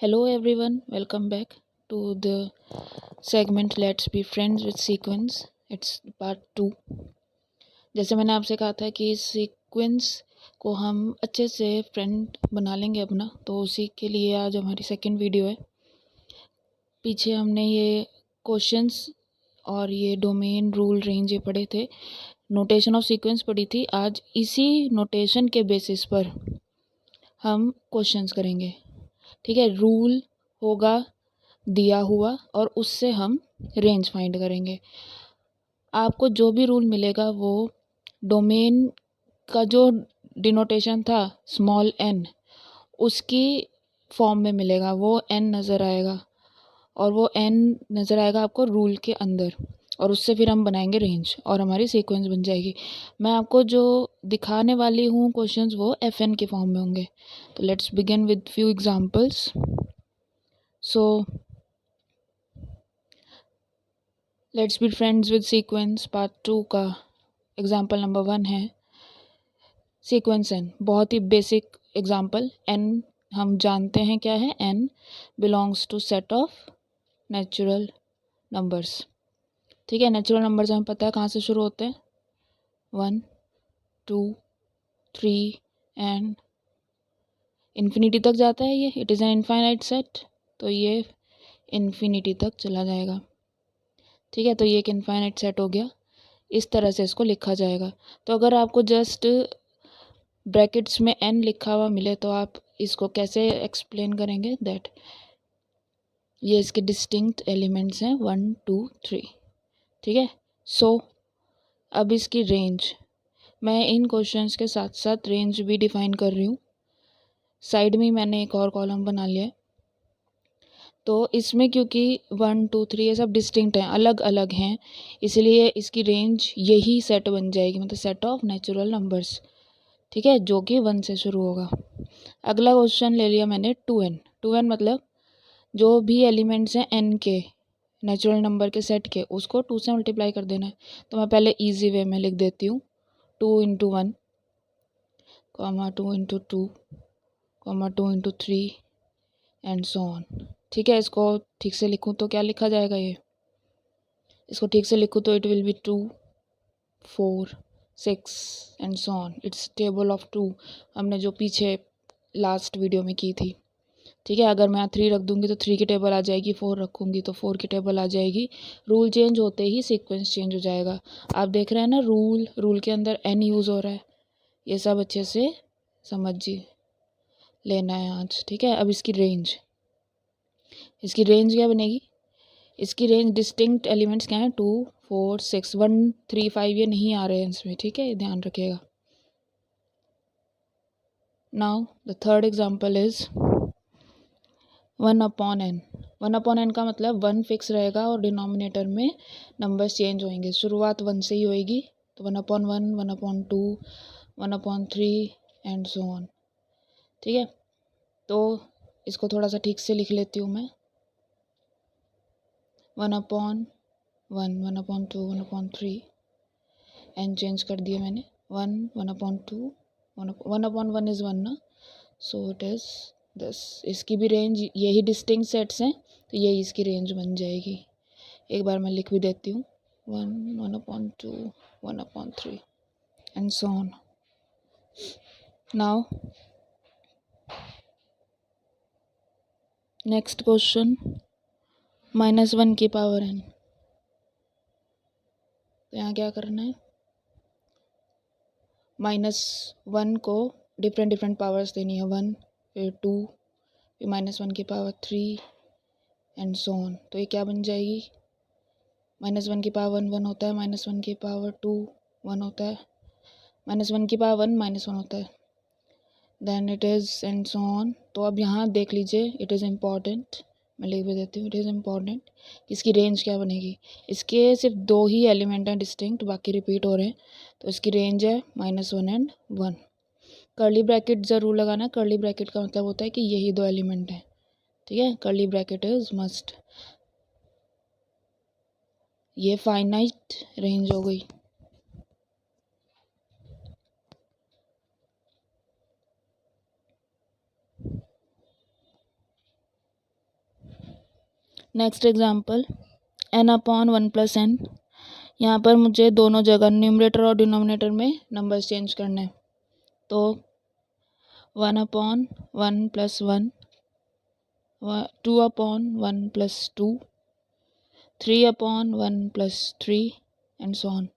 Hello everyone, welcome back to the segment Let's Be Friends with Sequence. It's part 2. जैसे मैंने आपसे कहा था कि इस सीक्वेंस को हम अच्छे से फ्रेंड बना लेंगे अपना, तो उसी के लिए आज हमारी सेकंड वीडियो है। पीछे हमने ये क्वेश्चंस और ये डोमेन रूल रेंज ये पढ़े थे, नोटेशन ऑफ सीक्वेंस पढ़ी थी। आज इसी नोटेशन के बेसिस पर हम क्वेश्चंस करेंगे। ठीक है, रूल होगा दिया हुआ और उससे हम रेंज फाइंड करेंगे। आपको जो भी रूल मिलेगा वो डोमेन का जो डिनोटेशन था स्मॉल n उसकी फॉर्म में मिलेगा। वो n नज़र आएगा और वो n नज़र आएगा आपको रूल के अंदर, और उससे फिर हम बनाएंगे रेंज और हमारी सीक्वेंस बन जाएगी। मैं आपको जो दिखाने वाली हूँ क्वेश्चंस वो fn के फॉर्म में होंगे। तो let's begin with few examples. So let's be friends with sequence part 2 का एग्जाम्पल नंबर 1 है सीक्वेंस n। बहुत ही बेसिक एग्जाम्पल। n हम जानते हैं क्या है, n belongs to set of natural numbers. ठीक है, नेचुरल नंबर्स हमें पता है कहाँ से शुरू होते हैं, 1 2 3 एंड इन्फिनिटी तक जाता है ये। It is an infinite set, तो ये इन्फिनिटी तक चला जाएगा। ठीक है, तो ये एक इनफाइनाइट सेट हो गया। इस तरह से इसको लिखा जाएगा। तो अगर आपको जस्ट ब्रैकेट्स में n लिखा हुआ मिले तो आप इसको कैसे एक्सप्लेन करेंगे, दैट ये इसके डिस्टिंक्ट एलिमेंट्स हैं 1 2 3। ठीक है, सो अब इसकी रेंज, मैं इन क्वेश्चंस के साथ साथ रेंज भी डिफाइन कर रही हूँ। साइड में मैंने एक और कॉलम बना लिया है। तो इसमें क्योंकि 1 2 3 ये सब डिस्टिंक्ट हैं, अलग अलग हैं, इसलिए इसकी रेंज यही सेट बन जाएगी, मतलब सेट ऑफ नेचुरल नंबर्स। ठीक है, जो कि 1 से शुरू होगा। अगला क्वेश्चन ले लिया मैंने 2n। 2n मतलब जो भी एलिमेंट्स हैं n के नेचुरल नंबर के सेट के, उसको 2 से मल्टीप्लाई कर देना है। तो मैं पहले इजी वे में लिख देती हूँ, 2 into 1 comma 2 into 2 comma 2 into 3 and so on. ठीक है, इसको ठीक से लिखूँ तो क्या लिखा जाएगा, ये इसको ठीक से लिखूँ तो it will be 2 4 6 and so on. It's table of 2, हमने जो पीछे लास्ट वीडियो में की थी। ठीक है, अगर मैं यहाँ 3 रख दूँगी तो 3 की टेबल आ जाएगी, 4 रखूँगी तो 4 की टेबल आ जाएगी। रूल चेंज होते ही सीक्वेंस चेंज हो जाएगा। आप देख रहे हैं ना, रूल के अंदर n यूज़ हो रहा है। ये सब अच्छे से समझ लेना है आज। ठीक है, अब इसकी रेंज क्या बनेगी, इसकी रेंज डिस्टिंक्ट एलिमेंट्स क्या हैं, 2 4 6 1 3 5 ये नहीं आ रहे हैं इसमें। ठीक है, ध्यान रखिएगा। Now the third example is 1 upon n। 1 upon n का मतलब 1 फिक्स रहेगा और डिनोमिनेटर में नंबर्स चेंज होंगे। शुरुआत 1 से ही होएगी, तो 1 upon 1 1 upon 2 1 upon 3 and so on. ठीक है, तो इसको थोड़ा सा ठीक से लिख लेती हूँ मैं। 1 upon 1 1 upon 2 1 upon 3 and change कर दिया मैंने। 1 1 अपॉन 2 1 अपॉन 1 इज़ 1 ना, सो इट इज़ दिस। इसकी भी रेंज, यही डिस्टिंक्ट सेट्स हैं तो यही इसकी रेंज बन जाएगी। एक बार मैं लिख भी देती हूँ, 1 1 upon 2 1 upon 3 and so on. Now next question, -1 की पावर n। तो यहाँ क्या करना है, -1 को डिफरेंट डिफरेंट पावर्स देनी है, 1 फिर 2 फिर -1 की पावर 3 एंड सो ऑन। तो ये क्या बन जाएगी, -1 की पावर 1 1 होता है, -1 की पावर 2 1 होता है, -1 की पावर 1 -1 होता है, then it is and so on. तो अब यहाँ देख लीजिए, इट इज़ इम्पॉर्टेंट, मैं लिख भी देती हूँ, इट इज़ इम्पॉर्टेंट कि इसकी रेंज क्या बनेगी। इसके सिर्फ 2 ही एलिमेंट हैं डिस्टिंक्ट, बाकी रिपीट हो रहे हैं, तो इसकी रेंज है -1 एंड 1। कर्ली ब्रैकेट ज़रूर लगाना। कर्ली ब्रैकेट का मतलब होता है कि यही 2 एलिमेंट हैं। ठीक है, कर्ली ब्रैकेट इज़ मस्ट। ये फाइनाइट रेंज हो गई। Next example n/1 + n। यहाँ पर मुझे दोनों जगह न्यूमरेटर और डिनोमिनेटर में नंबर्स चेंज करने हैं। तो 1/1 + 1, 2/1 + 2, 3/1 + 3 एंड सो ऑन।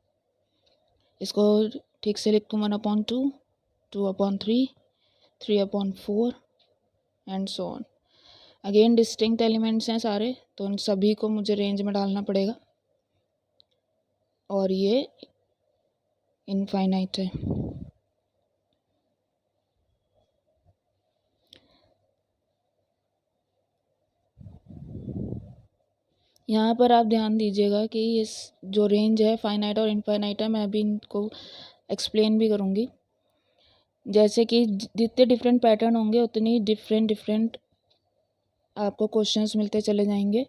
इसको ठीक से लिखूँ 1/2, 2/3, 3/4 and so on. Again distinct elements हैं सारे, तो उन सभी को मुझे रेंज में डालना पड़ेगा और ये इनफाइनाइट है। यहाँ पर आप ध्यान दीजिएगा कि इस जो रेंज है फाइनाइट और इनफाइनाइट है, मैं अभी इनको एक्सप्लेन भी करूँगी। जैसे कि जितने डिफरेंट पैटर्न होंगे उतनी डिफरेंट आपको क्वेश्चंस मिलते चले जाएंगे,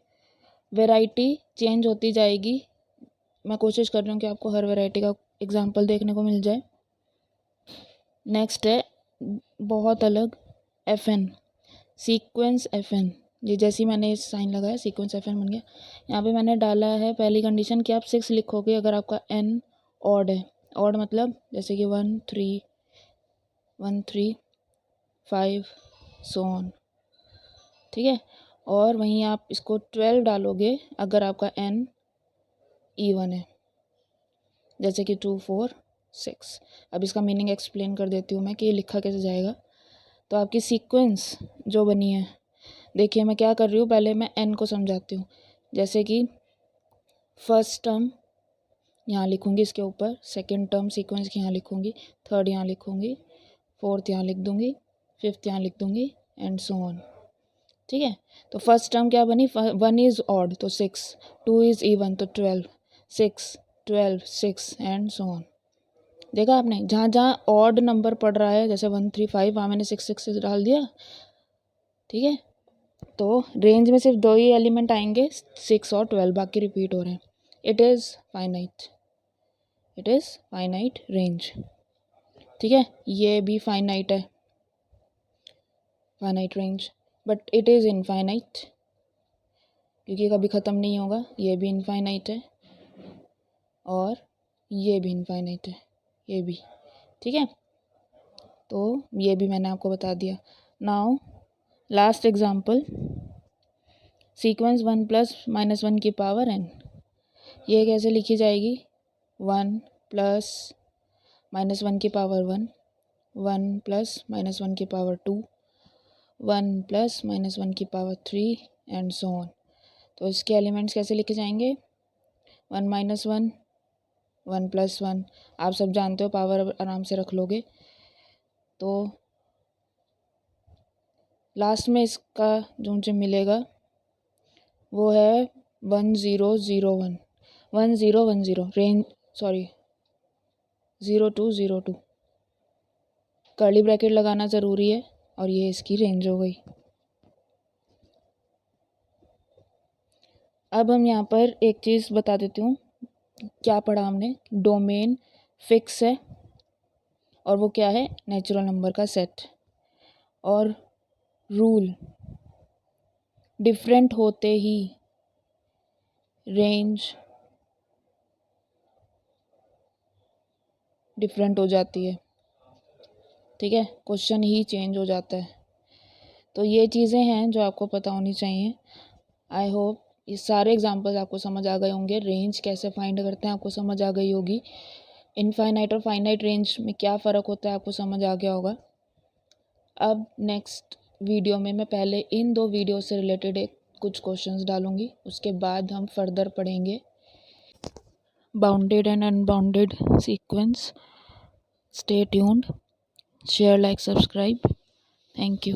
वैरायटी चेंज होती जाएगी। मैं कोशिश कर रही हूँ कि आपको हर वैरायटी का एग्जांपल देखने को मिल जाए। नेक्स्ट है बहुत अलग FN, सीक्वेंस FN। ये जैसे ही मैंने इस साइन लगाया सीक्वेंस FN बन गया। यहाँ पे मैंने डाला है पहली कंडीशन कि आप 6 लिखोगे अगर आपका n ऑड है। ऑड मतलब जैसे कि 1 3 1 3 5 सो ऑन, ठीक है। और वहीं आप इसको 12 डालोगे अगर आपका n इवन है, जैसे कि 2 4 6। अब इसका मीनिंग एक्सप्लेन कर देती हूँ मैं कि ये लिखा कैसे जाएगा। तो आपकी सीक्वेंस जो बनी है, देखिए मैं क्या कर रही हूँ, पहले मैं n को समझाती हूँ। जैसे कि फर्स्ट टर्म यहाँ लिखूँगी इसके ऊपर, सेकंड टर्म सीक्वेंस की यहाँ लिखूँगी, थर्ड यहाँ लिखूँगी, फोर्थ यहाँ लिख दूँगी, फिफ्थ यहाँ लिख दूँगी एंड सो ऑन, ठीक है। तो फर्स्ट टर्म क्या बनी, 1 इज़ ऑड तो 6, 2 इज़ इवन तो 12, 6 12 6 एंड सो ऑन। देखा आपने, जहाँ जहाँ ऑड नंबर पड़ रहा है जैसे 1 3 5, वहाँ मैंने 6 6 डाल दिया, ठीक है। तो रेंज में सिर्फ 2 ही एलिमेंट आएंगे, 6 और 12, बाकी रिपीट हो रहे हैं। इट इज़ फाइनाइट रेंज, ठीक है। ये भी फाइनाइट है, finite range, but it is infinite क्योंकि कभी ख़त्म नहीं होगा। ये भी इनफाइनाइट है और ये भी इनफाइनाइट है, ये भी, ठीक है। तो ये भी मैंने आपको बता दिया। नाउ लास्ट एग्जाम्पल, सीक्वेंस 1 + -1 की पावर n। ये कैसे लिखी जाएगी, 1 + -1 की पावर 1, 1 + -1 की पावर 2, 1 + -1 की पावर 3 एंड सो ऑन। तो इसके एलिमेंट्स कैसे लिखे जाएंगे, 1 - 1 1 + 1, आप सब जानते हो, पावर आराम से रख लोगे। तो लास्ट में इसका जो मुझे मिलेगा वो है 1 0 0 1, 1 0 1 0 रेंज, सॉरी 0 2 0 2, कर्ली ब्रैकेट लगाना ज़रूरी है और ये इसकी रेंज हो गई। अब हम यहाँ पर एक चीज़ बता देती हूँ, क्या पढ़ा हमने, डोमेन फिक्स है और वो क्या है, नेचुरल नंबर का सेट। और रूल डिफरेंट होते ही रेंज डिफरेंट हो जाती है, ठीक है, क्वेश्चन ही चेंज हो जाता है। तो ये चीज़ें हैं जो आपको पता होनी चाहिए। आई होप ये सारे एग्जांपल्स आपको समझ आ गए होंगे। रेंज कैसे फाइंड करते हैं आपको समझ आ गई होगी। इनफाइनाइट और फाइनाइट रेंज में क्या फ़र्क होता है आपको समझ आ गया होगा। अब नेक्स्ट वीडियो में मैं पहले इन 2 वीडियो से रिलेटेड एक कुछ क्वेश्चंस डालूंगी, उसके बाद हम फर्दर पढ़ेंगे bounded and unbounded sequence. Stay tuned, share, like, subscribe. Thank you.